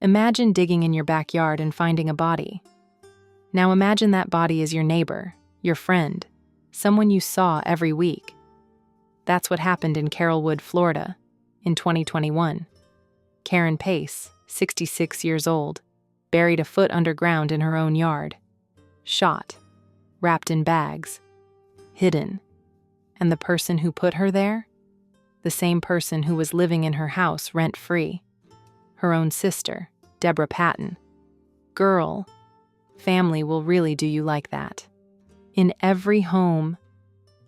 Imagine digging in your backyard and finding a body. Now imagine that body is your neighbor, your friend, someone you saw every week. That's what happened in Carrollwood, Florida, in 2021. Karen Pace, 66 years old, buried a foot underground in her own yard. Shot, wrapped in bags, hidden. And the person who put her there? The same person who was living in her house rent-free. Her own sister, Deborah Patton. Girl, family will really do you like that. In every home,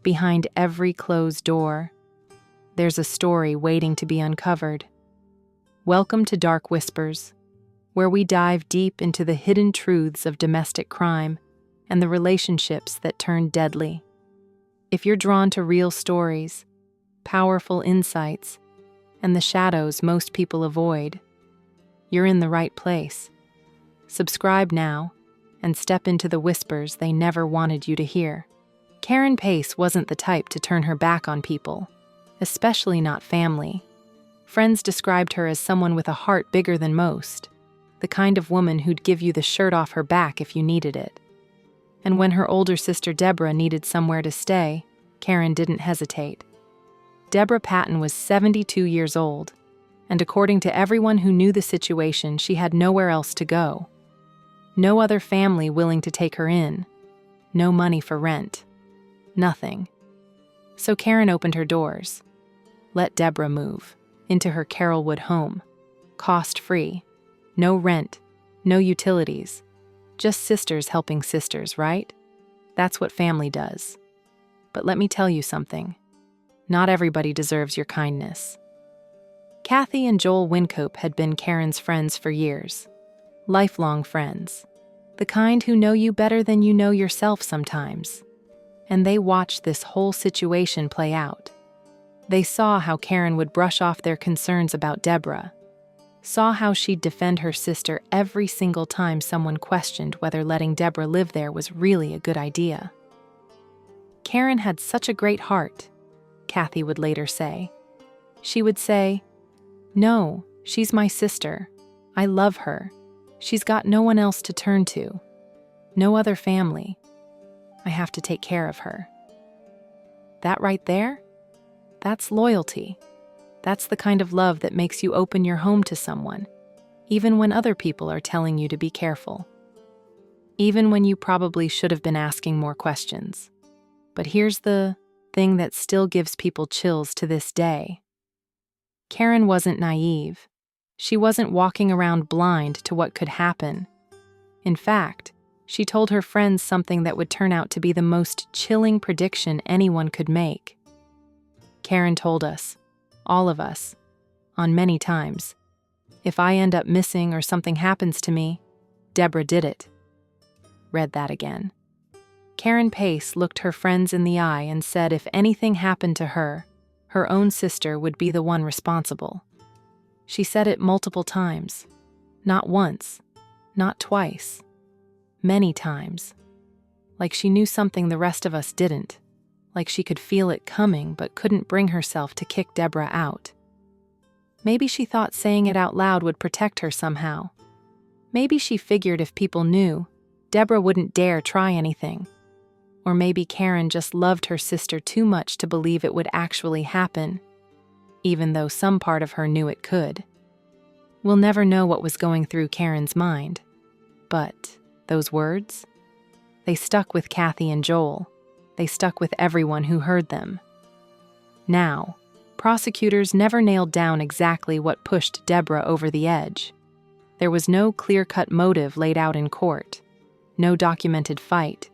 behind every closed door, there's a story waiting to be uncovered. Welcome to Dark Whispers, where we dive deep into the hidden truths of domestic crime and the relationships that turn deadly. If you're drawn to real stories, powerful insights, and the shadows most people avoid, you're in the right place. Subscribe now and step into the whispers they never wanted you to hear. Karen Pace wasn't the type to turn her back on people, especially not family. Friends described her as someone with a heart bigger than most, the kind of woman who'd give you the shirt off her back if you needed it. And when her older sister Deborah needed somewhere to stay, Karen didn't hesitate. Deborah Patton was 72 years old, and according to everyone who knew the situation, she had nowhere else to go. No other family willing to take her in. No money for rent. Nothing. So Karen opened her doors. Let Deborah move into her Carrollwood home. Cost-free. No rent. No utilities. Just sisters helping sisters, right? That's what family does. But let me tell you something. Not everybody deserves your kindness. Kathy and Joel Wincope had been Karen's friends for years. Lifelong friends. The kind who know you better than you know yourself sometimes. And they watched this whole situation play out. They saw how Karen would brush off their concerns about Deborah. Saw how she'd defend her sister every single time someone questioned whether letting Deborah live there was really a good idea. Karen had such a great heart, Kathy would later say. She would say, "No, she's my sister. I love her. She's got no one else to turn to. No other family. I have to take care of her." That right there? That's loyalty. That's the kind of love that makes you open your home to someone, even when other people are telling you to be careful. Even when you probably should have been asking more questions. But here's the thing that still gives people chills to this day. Karen wasn't naive. She wasn't walking around blind to what could happen. In fact, she told her friends something that would turn out to be the most chilling prediction anyone could make. Karen told us, all of us, on many times, if I end up missing or something happens to me, Deborah did it. Read that again. Karen Pace looked her friends in the eye and said if anything happened to her, her own sister would be the one responsible. She said it multiple times. Not once, not twice. Many times. Like she knew something the rest of us didn't. Like she could feel it coming but couldn't bring herself to kick Deborah out. Maybe she thought saying it out loud would protect her somehow. Maybe she figured if people knew, Deborah wouldn't dare try anything. Or maybe Karen just loved her sister too much to believe it would actually happen, even though some part of her knew it could. We'll never know what was going through Karen's mind. But those words? They stuck with Kathy and Joel. They stuck with everyone who heard them. Now, prosecutors never nailed down exactly what pushed Deborah over the edge. There was no clear-cut motive laid out in court, no documented fight,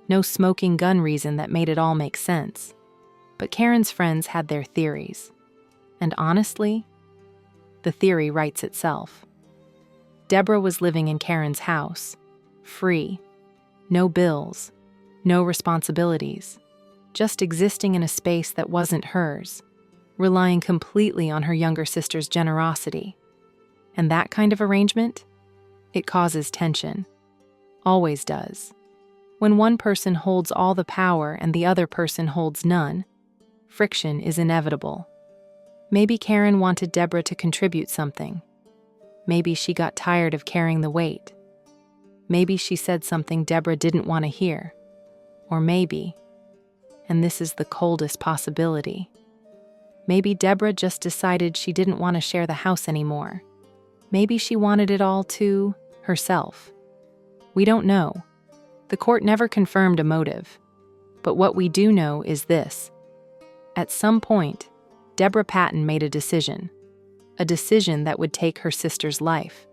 no smoking gun reason that made it all make sense. But Karen's friends had their theories. And honestly, the theory writes itself. Deborah was living in Karen's house, free, no bills, no responsibilities, just existing in a space that wasn't hers, relying completely on her younger sister's generosity. And that kind of arrangement? It causes tension. Always does. When one person holds all the power and the other person holds none, friction is inevitable. Maybe Karen wanted Deborah to contribute something. Maybe she got tired of carrying the weight. Maybe she said something Deborah didn't want to hear. Or maybe, and this is the coldest possibility, maybe Deborah just decided she didn't want to share the house anymore. Maybe she wanted it all to herself. We don't know. The court never confirmed a motive. But what we do know is this. At some point, Deborah Patton made a decision that would take her sister's life,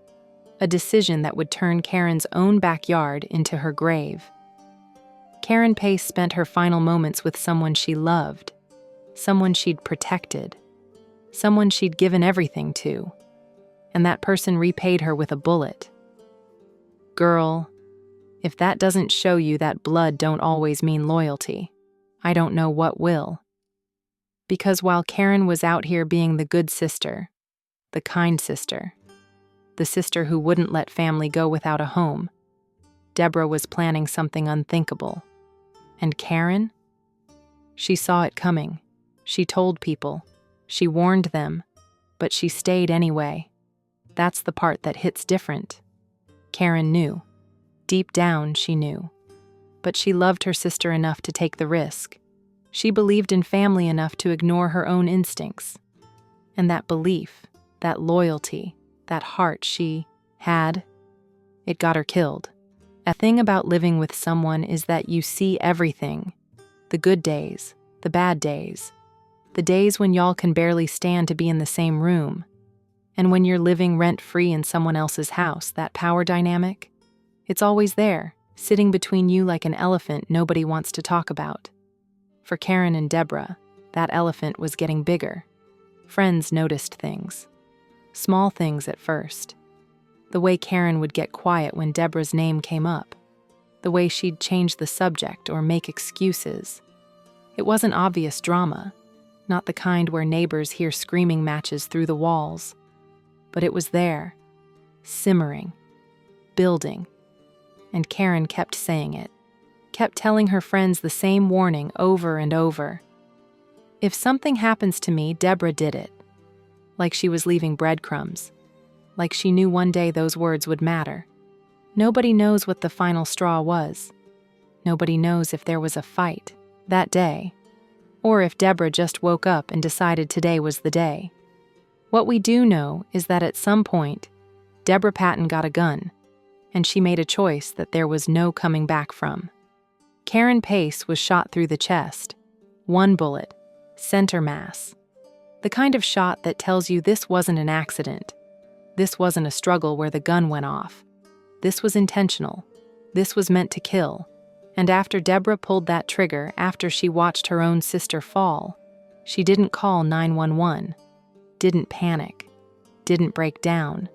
a decision that would turn Karen's own backyard into her grave. Karen Pace spent her final moments with someone she loved, someone she'd protected, someone she'd given everything to, and that person repaid her with a bullet. Girl, if that doesn't show you that blood don't always mean loyalty, I don't know what will. Because while Karen was out here being the good sister, the kind sister, the sister who wouldn't let family go without a home, Deborah was planning something unthinkable. And Karen? She saw it coming. She told people. She warned them. But she stayed anyway. That's the part that hits different. Karen knew. Deep down, she knew. But she loved her sister enough to take the risk. She believed in family enough to ignore her own instincts. And that belief, that loyalty, that heart she had, it got her killed. A thing about living with someone is that you see everything. The good days, the bad days, the days when y'all can barely stand to be in the same room. And when you're living rent-free in someone else's house, that power dynamic, it's always there, sitting between you like an elephant nobody wants to talk about. For Karen and Deborah, that elephant was getting bigger. Friends noticed things. Small things at first. The way Karen would get quiet when Deborah's name came up. The way she'd change the subject or make excuses. It wasn't obvious drama, not the kind where neighbors hear screaming matches through the walls. But it was there, simmering, building. And Karen kept saying it, kept telling her friends the same warning over and over. If something happens to me, Deborah did it. Like she was leaving breadcrumbs. Like she knew one day those words would matter. Nobody knows what the final straw was. Nobody knows if there was a fight that day, or if Deborah just woke up and decided today was the day. What we do know is that at some point, Deborah Patton got a gun, and she made a choice that there was no coming back from. Karen Pace was shot through the chest. One bullet, center mass. The kind of shot that tells you this wasn't an accident. This wasn't a struggle where the gun went off. This was intentional. This was meant to kill. And after Deborah pulled that trigger, after she watched her own sister fall, she didn't call 911, didn't panic, didn't break down.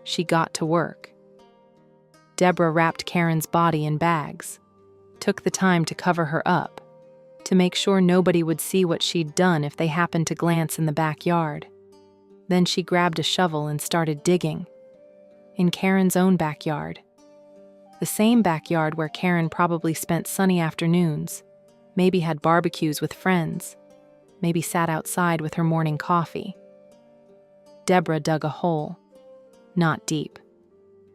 She got to work. Deborah wrapped Karen's body in bags, took the time to cover her up, to make sure nobody would see what she'd done if they happened to glance in the backyard. Then she grabbed a shovel and started digging. In Karen's own backyard. The same backyard where Karen probably spent sunny afternoons, maybe had barbecues with friends, maybe sat outside with her morning coffee. Deborah dug a hole. Not deep.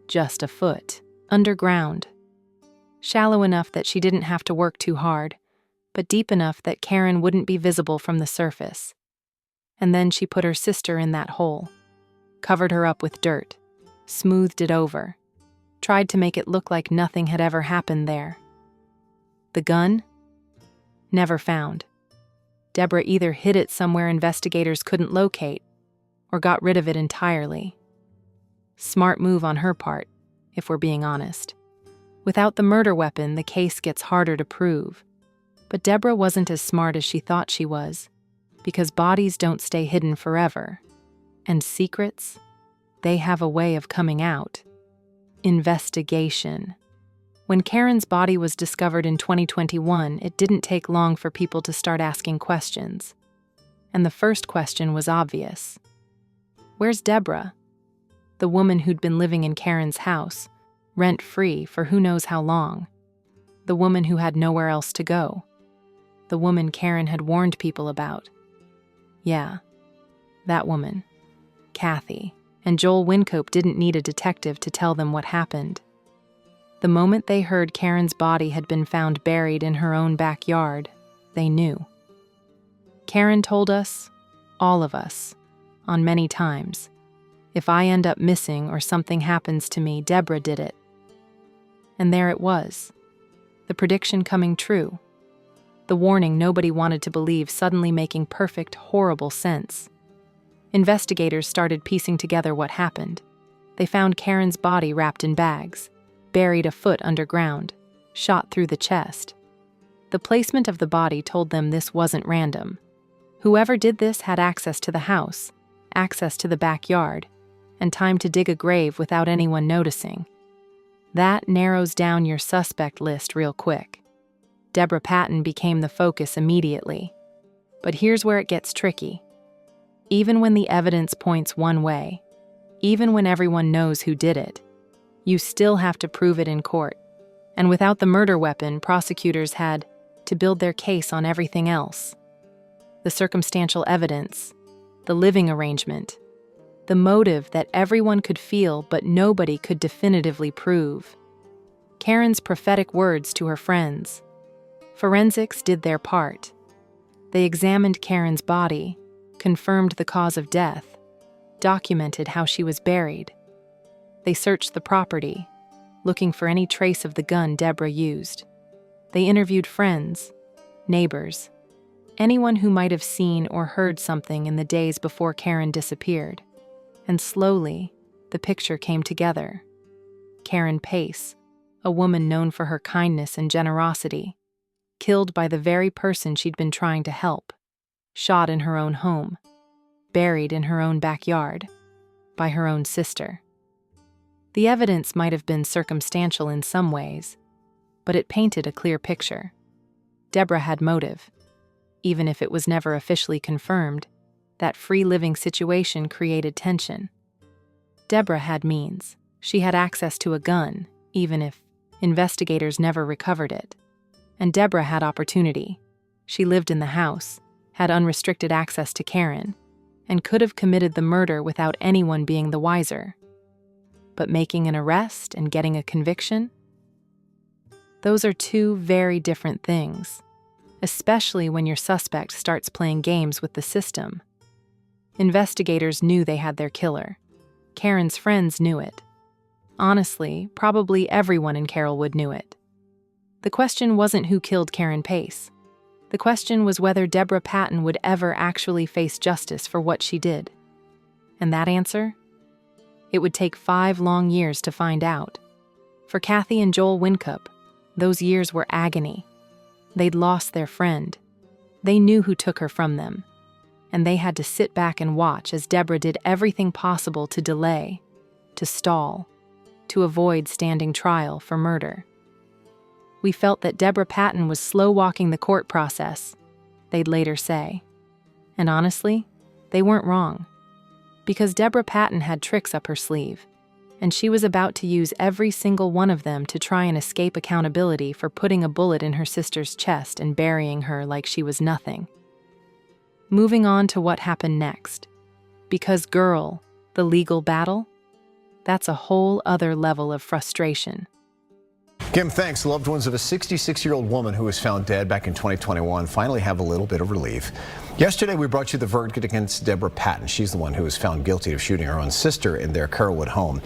Just a foot. Underground. Shallow enough that she didn't have to work too hard, but deep enough that Karen wouldn't be visible from the surface. And then she put her sister in that hole, covered her up with dirt, smoothed it over, tried to make it look like nothing had ever happened there. The gun? Never found. Deborah either hid it somewhere investigators couldn't locate, or got rid of it entirely. Smart move on her part, if we're being honest. Without the murder weapon, the case gets harder to prove. But Deborah wasn't as smart as she thought she was, because bodies don't stay hidden forever. And secrets? They have a way of coming out. Investigation. When Karen's body was discovered in 2021, it didn't take long for people to start asking questions. And the first question was obvious. Where's Deborah? The woman who'd been living in Karen's house, rent-free for who knows how long. The woman who had nowhere else to go. The woman Karen had warned people about. Yeah, that woman. Kathy. and Joel Wincope didn't need a detective to tell them what happened. The moment they heard Karen's body had been found buried in her own backyard, they knew. Karen told us, all of us, on many times, if I end up missing or something happens to me, Deborah did it. And there it was, the prediction coming true. The warning nobody wanted to believe suddenly making perfect, horrible sense. Investigators started piecing together what happened. They found Karen's body wrapped in bags, buried a foot underground, shot through the chest. The placement of the body told them this wasn't random. Whoever did this had access to the house, access to the backyard, and time to dig a grave without anyone noticing. That narrows down your suspect list real quick. Deborah Patton became the focus immediately. But here's where it gets tricky. Even when the evidence points one way, even when everyone knows who did it, you still have to prove it in court. And without the murder weapon, prosecutors had to build their case on everything else. The circumstantial evidence, the living arrangement, the motive that everyone could feel but nobody could definitively prove. Karen's prophetic words to her friends. Forensics did their part. They examined Karen's body, confirmed the cause of death, documented how she was buried. They searched the property, looking for any trace of the gun Deborah used. They interviewed friends, neighbors, anyone who might have seen or heard something in the days before Karen disappeared. And slowly, the picture came together. Karen Pace, a woman known for her kindness and generosity, killed by the very person she'd been trying to help, shot in her own home, buried in her own backyard, by her own sister. The evidence might have been circumstantial in some ways, but it painted a clear picture. Deborah had motive. Even if it was never officially confirmed, that free-living situation created tension. Deborah had means. She had access to a gun, even if investigators never recovered it. And Deborah had opportunity. She lived in the house, had unrestricted access to Karen, and could have committed the murder without anyone being the wiser. But making an arrest and getting a conviction? Those are two very different things, especially when your suspect starts playing games with the system. Investigators knew they had their killer. Karen's friends knew it. Honestly, probably everyone in Carrollwood knew it. The question wasn't who killed Karen Pace. The question was whether Deborah Patton would ever actually face justice for what she did. And that answer? It would take 5 long years to find out. For Kathy and Joel Wincope, those years were agony. They'd lost their friend. They knew who took her from them. And they had to sit back and watch as Deborah did everything possible to delay, to stall, to avoid standing trial for murder. We felt that Deborah Patton was slow-walking the court process, they'd later say. And honestly, they weren't wrong. Because Deborah Patton had tricks up her sleeve, and she was about to use every single one of them to try and escape accountability for putting a bullet in her sister's chest and burying her like she was nothing. Moving on to what happened next. Because girl, the legal battle? That's a whole other level of frustration. Kim, thanks. Loved ones of a 66-year-old woman who was found dead back in 2021 finally have a little bit of relief. Yesterday, we brought you the verdict against Deborah Patton. She's the one who was found guilty of shooting her own sister in their Carrollwood home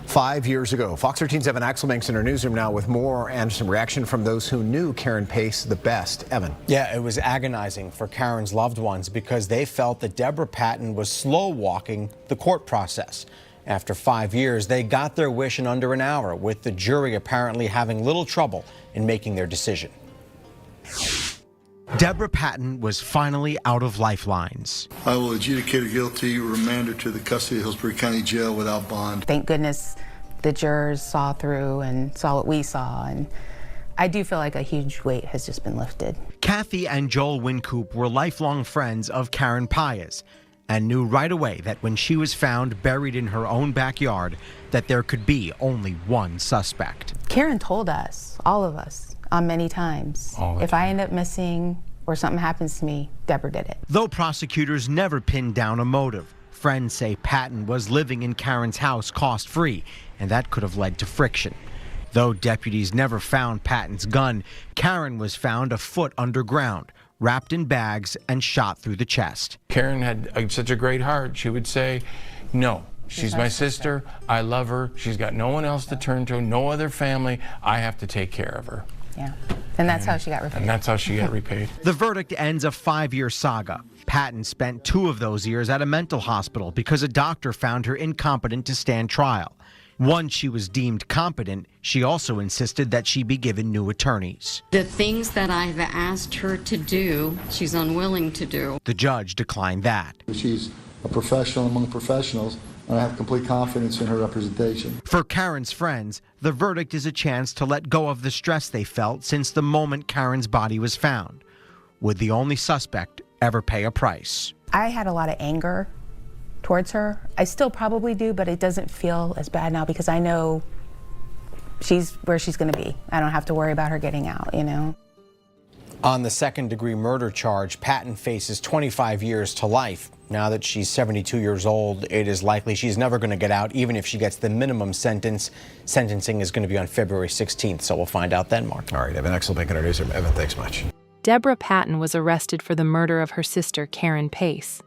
5 years ago. Fox 13's Evan Axelbanks in our newsroom now with more and some reaction from those who knew Karen Pace the best. Evan. Yeah, it was agonizing for Karen's loved ones because they felt that Deborah Patton was slow-walking the court process. After 5 years, they got their wish in under an hour, with the jury apparently having little trouble in making their decision. Deborah Patton was finally out of lifelines. I will adjudicate her guilty, remand her to the custody of Hillsborough County Jail without bond. Thank goodness the jurors saw through and saw what we saw, and I do feel like a huge weight has just been lifted. Kathy and Joel Wincope were lifelong friends of Karen Paez and knew right away that when she was found buried in her own backyard, that there could be only one suspect. Karen told us, all of us, many times, if I end up missing or something happens to me, Deborah did it. Though prosecutors never pinned down a motive, Friends say Patton was living in Karen's house cost-free, and that could have led to friction. Though deputies never found Patton's gun, Karen was found a foot underground, wrapped in bags and shot through the chest. Karen had such a great heart. She would say, no, she's my sister. I love her. She's got no one else to turn to, no other family. I have to take care of her. Yeah, and that's how she got repaid. And that's how she got repaid. The verdict ends a 5-year saga. Patton spent 2 of those years at a mental hospital because a doctor found her incompetent to stand trial. Once she was deemed competent, she also insisted that she be given new attorneys. The things that I've asked her to do, she's unwilling to do. The judge declined that. She's a professional among professionals, and I have complete confidence in her representation. For Karen's friends, the verdict is a chance to let go of the stress they felt since the moment Karen's body was found. Would the only suspect ever pay a price? I had a lot of anger towards her. I still probably do, but it doesn't feel as bad now because I know she's where she's going to be. I don't have to worry about her getting out, you know. On the second-degree murder charge, Patton faces 25 years to life. Now that she's 72 years old, it is likely she's never going to get out, even if she gets the minimum sentence. Sentencing is going to be on February 16th, so we'll find out then, Mark. All right, Evan Exel, Bank Our Newsroom. Evan, thanks much. Deborah Patton was arrested for the murder of her sister, Karen Pace.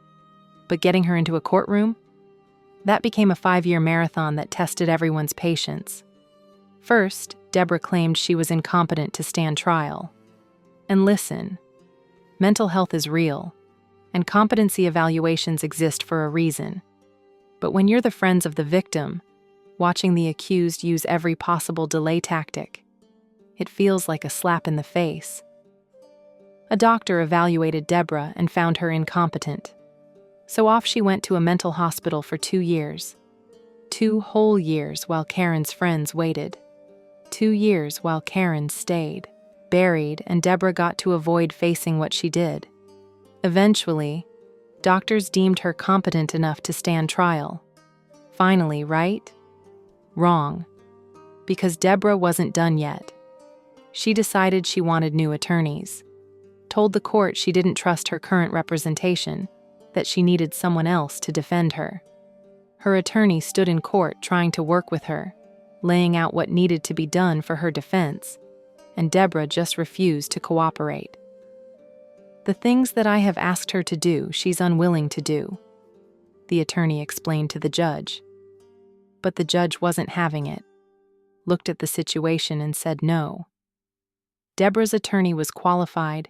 But getting her into a courtroom? That became a 5-year marathon that tested everyone's patience. First, Deborah claimed she was incompetent to stand trial. And listen, mental health is real, and competency evaluations exist for a reason. But when you're the friends of the victim, watching the accused use every possible delay tactic, it feels like a slap in the face. A doctor evaluated Deborah and found her incompetent. So off she went to a mental hospital for 2 years. 2 whole years while Karen's friends waited. 2 years while Karen stayed, buried, and Deborah got to avoid facing what she did. Eventually, doctors deemed her competent enough to stand trial. Finally, right? Wrong. Because Deborah wasn't done yet. She decided she wanted new attorneys. Told the court she didn't trust her current representation, that she needed someone else to defend her. Her attorney stood in court trying to work with her, laying out what needed to be done for her defense, and Deborah just refused to cooperate. The things that I have asked her to do, she's unwilling to do, the attorney explained to the judge. But the judge wasn't having it, looked at the situation and said no. Deborah's attorney was qualified,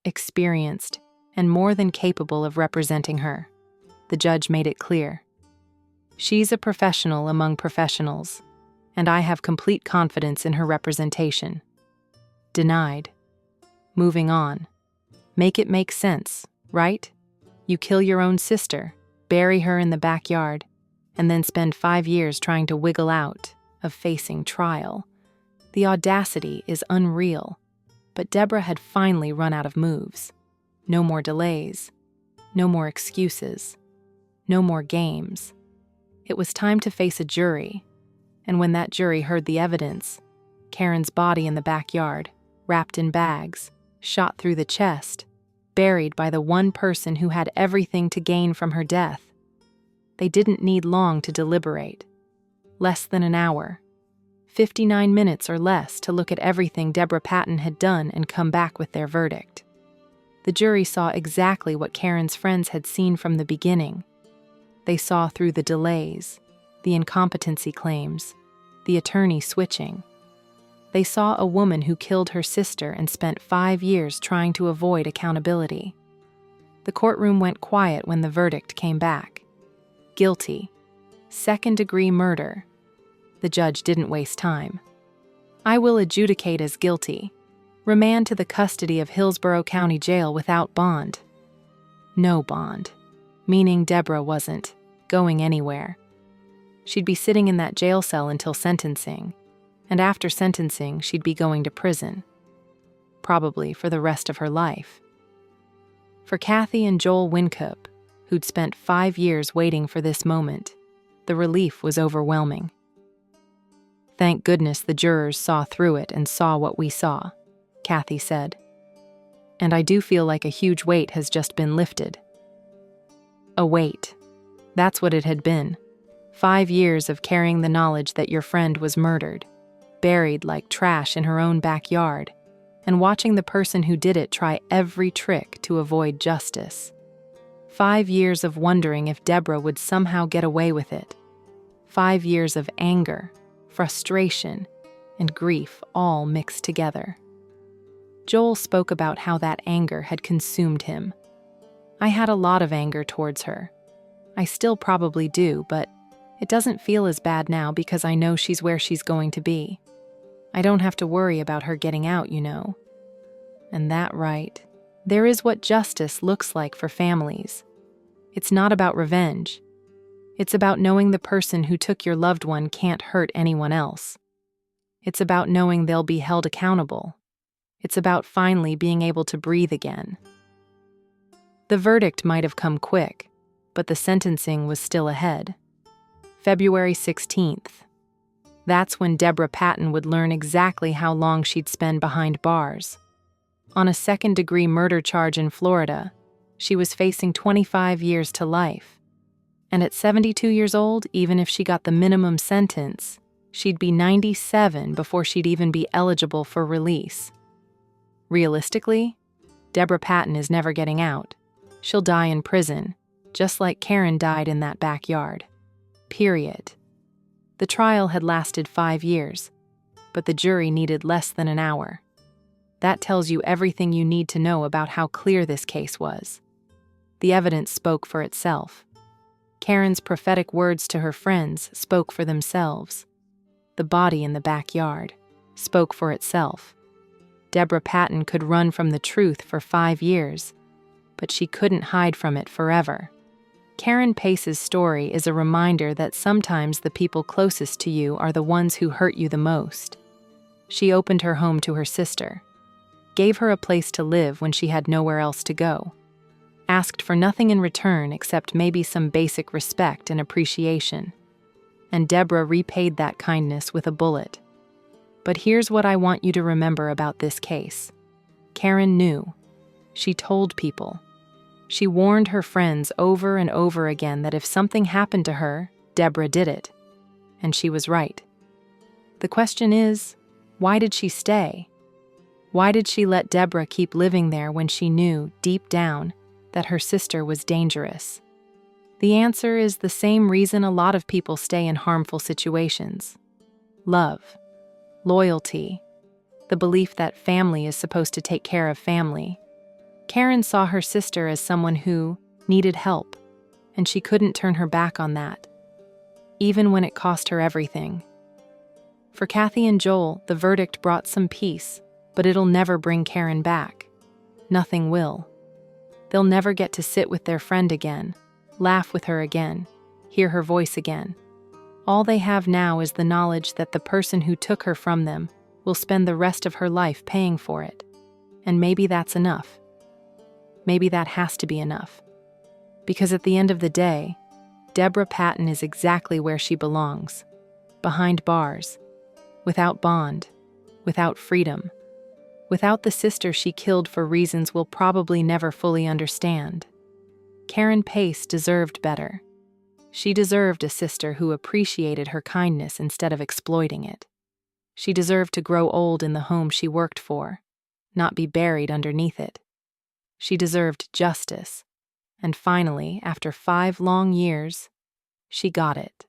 experienced, and more than capable of representing her. The judge made it clear. She's a professional among professionals, and I have complete confidence in her representation. Denied. Moving on. Make it make sense, right? You kill your own sister, bury her in the backyard, and then spend 5 years trying to wiggle out of facing trial. The audacity is unreal, but Deborah had finally run out of moves. No more delays. No more excuses. No more games. It was time to face a jury, and when that jury heard the evidence, Karen's body in the backyard, wrapped in bags, shot through the chest, buried by the one person who had everything to gain from her death, they didn't need long to deliberate. Less than an hour. 59 minutes or less to look at everything Deborah Patton had done and come back with their verdict. The jury saw exactly what Karen's friends had seen from the beginning. They saw through the delays, the incompetency claims, the attorney switching. They saw a woman who killed her sister and spent 5 years trying to avoid accountability. The courtroom went quiet when the verdict came back. Guilty. Second-degree murder. The judge didn't waste time. I will adjudicate as guilty. Remand to the custody of Hillsborough County Jail without bond. No bond. Meaning Deborah wasn't going anywhere. She'd be sitting in that jail cell until sentencing, and after sentencing, she'd be going to prison. Probably for the rest of her life. For Kathy and Joel Wincup, who'd spent 5 years waiting for this moment, the relief was overwhelming. Thank goodness the jurors saw through it and saw what we saw, Kathy said. And I do feel like a huge weight has just been lifted. A weight. That's what it had been. 5 years of carrying the knowledge that your friend was murdered, buried like trash in her own backyard, and watching the person who did it try every trick to avoid justice. 5 years of wondering if Deborah would somehow get away with it. 5 years of anger, frustration, and grief all mixed together. Joel spoke about how that anger had consumed him. I had a lot of anger towards her. I still probably do, but it doesn't feel as bad now because I know she's where she's going to be. I don't have to worry about her getting out, you know. And that right. There is what justice looks like for families. It's not about revenge. It's about knowing the person who took your loved one can't hurt anyone else. It's about knowing they'll be held accountable. It's about finally being able to breathe again. The verdict might have come quick, but the sentencing was still ahead. February 16th. That's when Deborah Patton would learn exactly how long she'd spend behind bars. On a second-degree murder charge in Florida, she was facing 25 years to life. And at 72 years old, even if she got the minimum sentence, she'd be 97 before she'd even be eligible for release. Realistically, Deborah Patton is never getting out. She'll die in prison, just like Karen died in that backyard. Period. The trial had lasted 5 years, but the jury needed less than an hour. That tells you everything you need to know about how clear this case was. The evidence spoke for itself. Karen's prophetic words to her friends spoke for themselves. The body in the backyard spoke for itself. Deborah Patton could run from the truth for 5 years, but she couldn't hide from it forever. Karen Pace's story is a reminder that sometimes the people closest to you are the ones who hurt you the most. She opened her home to her sister, gave her a place to live when she had nowhere else to go, asked for nothing in return except maybe some basic respect and appreciation. And Deborah repaid that kindness with a bullet. But here's what I want you to remember about this case. Karen knew. She told people. She warned her friends over and over again that if something happened to her, Deborah did it. And she was right. The question is, why did she stay? Why did she let Deborah keep living there when she knew, deep down, that her sister was dangerous? The answer is the same reason a lot of people stay in harmful situations. Love, loyalty, the belief that family is supposed to take care of family. Karen saw her sister as someone who needed help, and she couldn't turn her back on that, even when it cost her everything. For Kathy and Joel, the verdict brought some peace, but it'll never bring Karen back. Nothing will. They'll never get to sit with their friend again, laugh with her again, hear her voice again. All they have now is the knowledge that the person who took her from them will spend the rest of her life paying for it. And maybe that's enough. Maybe that has to be enough. Because at the end of the day, Deborah Patton is exactly where she belongs. Behind bars. Without bond. Without freedom. Without the sister she killed for reasons we'll probably never fully understand. Karen Pace deserved better. She deserved a sister who appreciated her kindness instead of exploiting it. She deserved to grow old in the home she worked for, not be buried underneath it. She deserved justice, and finally, after 5 long years, she got it.